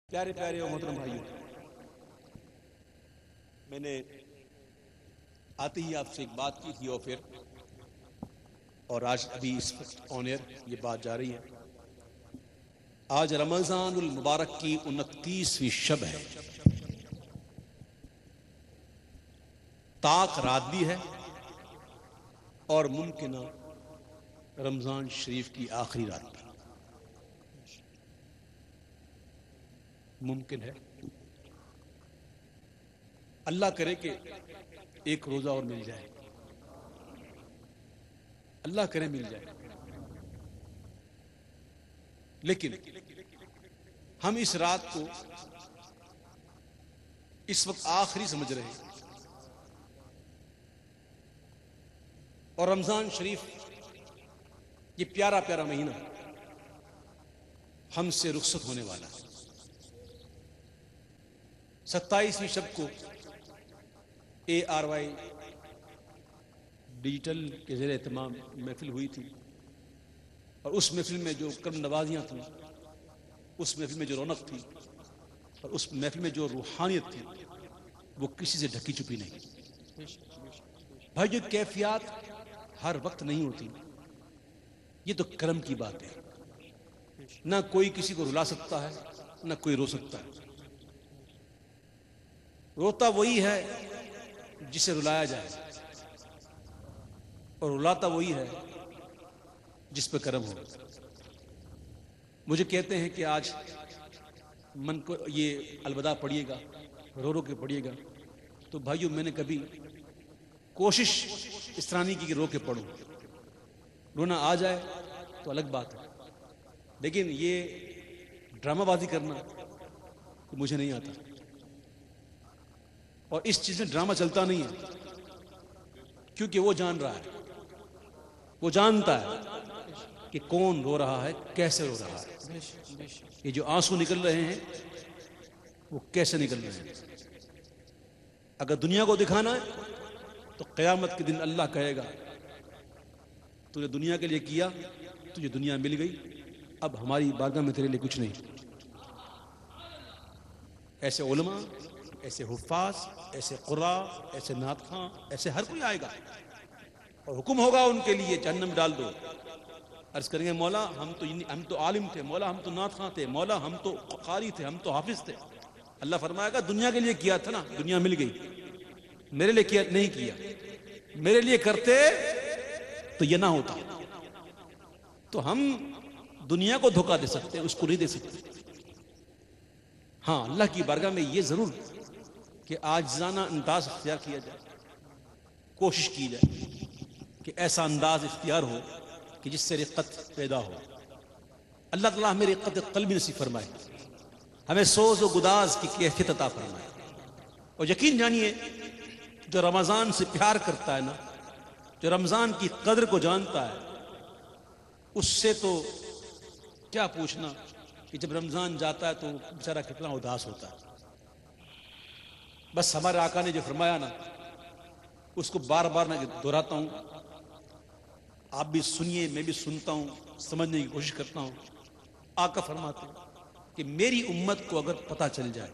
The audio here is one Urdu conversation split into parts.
پیارے پیارے اور محترم بھائیوں، میں نے آتے ہی آپ سے ایک بات کی تھی اور آج ابھی اس وقت آن ایئر یہ بات جا رہی ہے۔ آج رمضان المبارک کی 29ویں شب ہے، طاق رات بھی ہے اور ممکنہ رمضان شریف کی آخری رات بھی ممکن ہے۔ اللہ کرے کہ ایک روزہ اور مل جائے، اللہ کرے مل جائے، لیکن ہم اس رات کو اس وقت آخری سمجھ رہے ہیں اور رمضان شریف یہ پیارا پیارا مہینہ ہم سے رخصت ہونے والا ہے۔ 27ویں شب کو ARY ڈیجیٹل کے زیر اہتمام محفل ہوئی تھی، اور اس محفل میں جو کرم نوازیاں تھیں، اس محفل میں جو رونق تھی اور اس محفل میں جو روحانیت تھی، وہ کسی سے ڈھکی چھپی نہیں۔ بھائی، جو کیفیات ہر وقت نہیں ہوتی، یہ تو کرم کی بات ہے۔ نہ کوئی کسی کو رلا سکتا ہے، نہ کوئی رو سکتا ہے۔ روتا وہی ہے جسے رلایا جائے، اور رلاتا وہی ہے جس پہ کرم ہو۔ مجھے کہتے ہیں کہ آج من کو یہ الوداع پڑھیے گا، رو رو کے پڑھیے گا، تو بھائیو میں نے کبھی کوشش اس طرح نہیں کی کہ رو کے پڑھوں۔ رونا آ جائے تو الگ بات ہے، لیکن یہ ڈرامہ بازی کرنا مجھے نہیں آتا، اور اس چیز میں ڈرامہ چلتا نہیں ہے، کیونکہ وہ جان رہا ہے، وہ جانتا ہے کہ کون رو رہا ہے، کیسے رو رہا ہے، یہ جو آنسو نکل رہے ہیں وہ کیسے نکل رہے ہیں۔ اگر دنیا کو دکھانا ہے تو قیامت کے دن اللہ کہے گا تو نے دنیا کے لیے کیا، تجھے دنیا مل گئی، اب ہماری بارگاہ میں تیرے لیے کچھ نہیں۔ ایسے علماء، ایسے حفاظ، ایسے قراء، ایسے نعت خواں، ایسے ہر کوئی آئے گا اور حکم ہوگا ان کے لیے جہنم ڈال دو۔ عرض کریں گے مولا ہم تو عالم تھے، مولا ہم تو نعت خواں تھے، مولا ہم تو قاری تھے، ہم تو حافظ تھے۔ اللہ فرمائے گا دنیا کے لیے کیا تھا نا، دنیا مل گئی، میرے لیے کیا نہیں کیا، میرے لیے کرتے تو یہ نہ ہوتا۔ تو ہم دنیا کو دھوکہ دے سکتے ہیں، اس کو نہیں دے سکتے۔ ہاں، اللہ کی بارگاہ میں یہ ضرور کہ عاجزانہ انداز اختیار کیا جائے، کوشش کی جائے کہ ایسا انداز اختیار ہو کہ جس سے رقت پیدا ہو۔ اللہ تعالیٰ ہمیں رقت قلبی نصیب فرمائے، ہمیں سوز و گداز کی کیفیت عطا فرمائے، اور یقین جانیے جو رمضان سے پیار کرتا ہے نا، جو رمضان کی قدر کو جانتا ہے، اس سے تو کیا پوچھنا کہ جب رمضان جاتا ہے تو بیچارہ کتنا اداس ہوتا ہے۔ بس ہمارے آقا نے جو فرمایا نا، اس کو بار بار میں دہراتا ہوں، آپ بھی سنیے، میں بھی سنتا ہوں، سمجھنے کی کوشش کرتا ہوں۔ آقا فرماتے ہیں کہ میری امت کو اگر پتہ چل جائے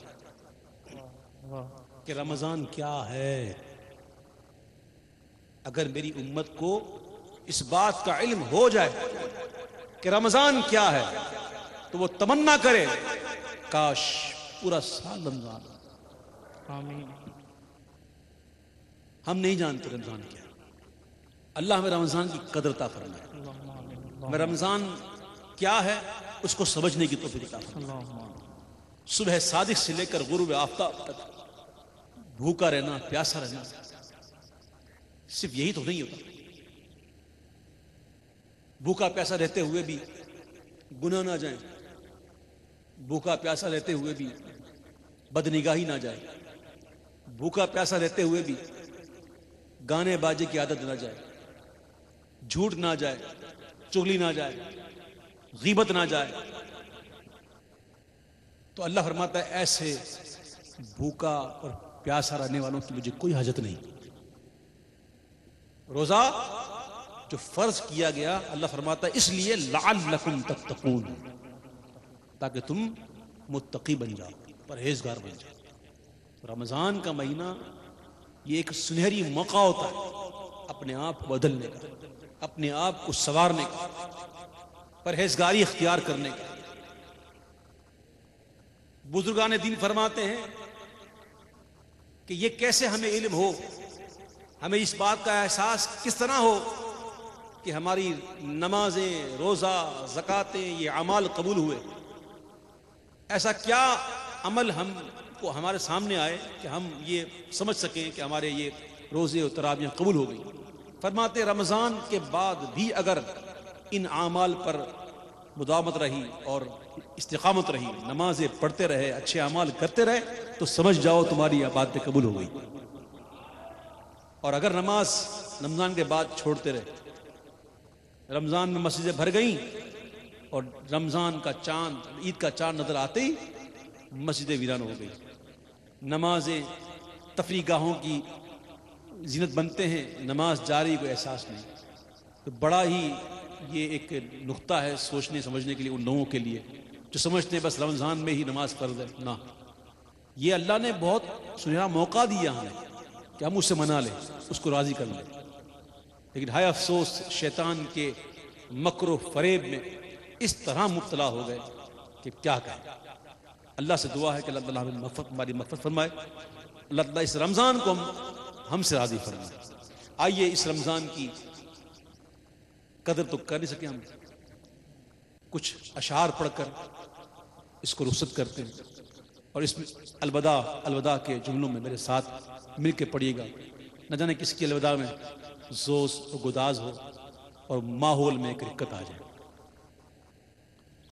کہ رمضان کیا ہے، اگر میری امت کو اس بات کا علم ہو جائے کہ رمضان کیا ہے، تو وہ تمنا کرے کاش پورا سال رمضان۔ آمین۔ ہم نہیں جانتے رمضان کیا ہے، اللہ ہمیں رمضان کی قدر عطا فرمائے، ہمیں رمضان کیا ہے اس کو سمجھنے کی توفیق عطا فرمائے۔ صبح صادق سے لے کر غروب آفتاب تک بھوکا رہنا، پیاسا رہنا، صرف یہی تو نہیں ہوتا۔ بھوکا پیاسا رہتے ہوئے بھی گناہ نہ جائیں، بھوکا پیاسا رہتے ہوئے بھی بدنگاہی نہ جائے، بھوکا پیاسا رہتے ہوئے بھی گانے باجے کی عادت نہ جائے، جھوٹ نہ جائے، چغلی نہ جائے، غیبت نہ جائے۔ تو اللہ فرماتا ہے ایسے بھوکا اور پیاسا رہنے والوں کی مجھے کوئی حاجت نہیں۔ روزہ جو فرض کیا گیا، اللہ فرماتا ہے اس لیے لعلکم تتقون، تاکہ تم متقی بن جاؤ، پرہیزگار بن جاؤ۔ رمضان کا مہینہ یہ ایک سنہری موقع ہوتا ہے اپنے آپ کو بدلنے کا، اپنے آپ کو سنوارنے کا، پرہیزگاری اختیار کرنے کا۔ بزرگان دین فرماتے ہیں کہ یہ کیسے ہمیں علم ہو، ہمیں اس بات کا احساس کس طرح ہو کہ ہماری نمازیں، روزہ، زکاتیں، یہ اعمال قبول ہوئے؟ ایسا کیا عمل ہم کو ہمارے سامنے آئے کہ ہم یہ سمجھ سکیں کہ ہمارے یہ روزے اور تراویح قبول ہو گئی؟ فرماتے رمضان کے بعد بھی اگر ان اعمال پر مداومت رہی اور استقامت رہی، نمازیں پڑھتے رہے، اچھے اعمال کرتے رہے، تو سمجھ جاؤ تمہاری عبادتیں قبول ہو گئی۔ اور اگر نماز رمضان کے بعد چھوڑتے رہے، رمضان میں مسجدیں بھر گئیں اور رمضان کا چاند، عید کا چاند نظر آتے ہی مسجدیں ویران ہو گئی، نمازیں تفریح گاہوں کی زینت بنتے ہیں، نماز جاری کو احساس نہیں۔ تو بڑا ہی یہ ایک نقطہ ہے سوچنے سمجھنے کے لیے ان لوگوں کے لیے جو سمجھتے ہیں بس رمضان میں ہی نماز فرض ہے۔ نہ، یہ اللہ نے بہت سنہرا موقع دیا ہمیں کہ ہم اس سے منا لیں، اس کو راضی کر لیں، لیکن ہائے افسوس شیطان کے مکر و فریب میں اس طرح مبتلا ہو گئے کہ کیا کہیں۔ اللہ سے دعا ہے کہ اللہ تعالیٰ ہماری مغفرت فرمائے، اللہ تعالیٰ اس رمضان کو ہم سے راضی فرمائے۔ آئیے اس رمضان کی قدر تو کر نہیں سکے ہم، کچھ اشعار پڑھ کر اس کو رخصت کرتے ہیں، اور اس میں الوداع کے جملوں میں میرے ساتھ مل کے پڑھیے گا۔ نہ جانے کس کی الوداع میں زوز و گداز ہو اور ماحول میں ایک رکت آ جائے۔